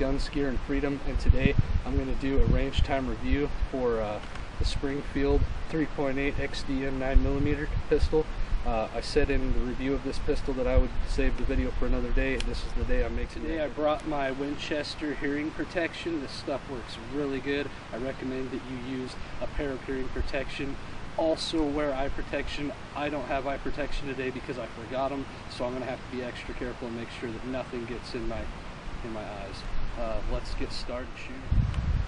Guns, Gear, and Freedom, and today I'm going to do a range time review for the Springfield 3.8 XDM 9mm pistol. I said in the review of this pistol that I would save the video for another day. This is the day I'm making it. Today I brought my Winchester hearing protection. This stuff works really good. I recommend that you use a pair of hearing protection. Also wear eye protection. I don't have eye protection today because I forgot them, so I'm going to have to be extra careful and make sure that nothing gets in my eyes. Let's get started shooting.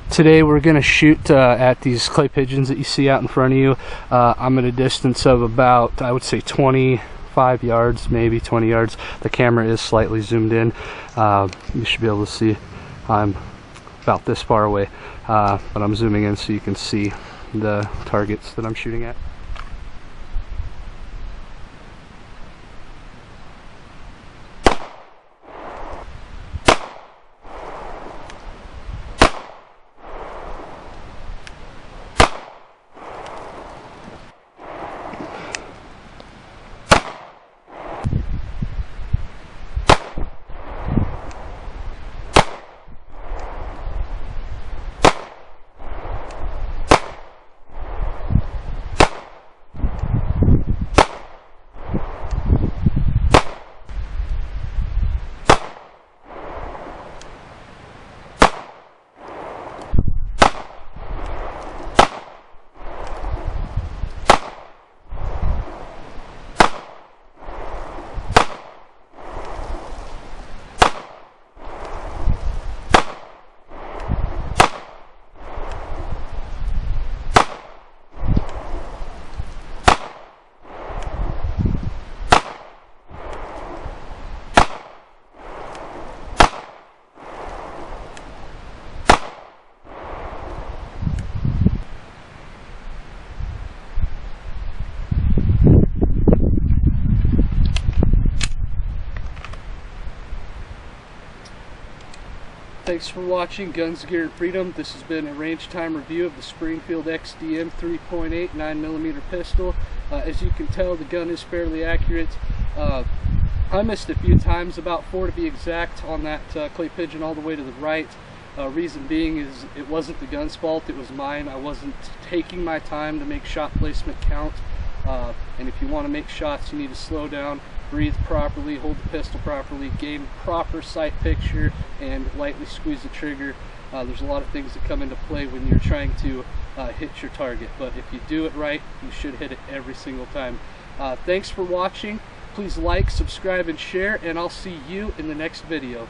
Today we're going to shoot at these clay pigeons that you see out in front of you. I'm at a distance of about, I would say, 25 yards, maybe 20 yards. The camera is slightly zoomed in. You should be able to see I'm about this far away, but I'm zooming in so you can see the targets that I'm shooting at. Thanks for watching Guns, Gear, and Freedom. This has been a range time review of the Springfield XDM 3.8 9mm pistol. As you can tell, the gun is fairly accurate. I missed a few times, about 4 to be exact, on that clay pigeon all the way to the right. Reason being is it wasn't the gun's fault, it was mine. I wasn't taking my time to make shot placement count. And if you want to make shots, you need to slow down, breathe properly, hold the pistol properly, gain proper sight picture, and lightly squeeze the trigger. There's a lot of things that come into play when you're trying to hit your target, but if you do it right, you should hit it every single time. Thanks for watching. Please like, subscribe, and share, and I'll see you in the next video.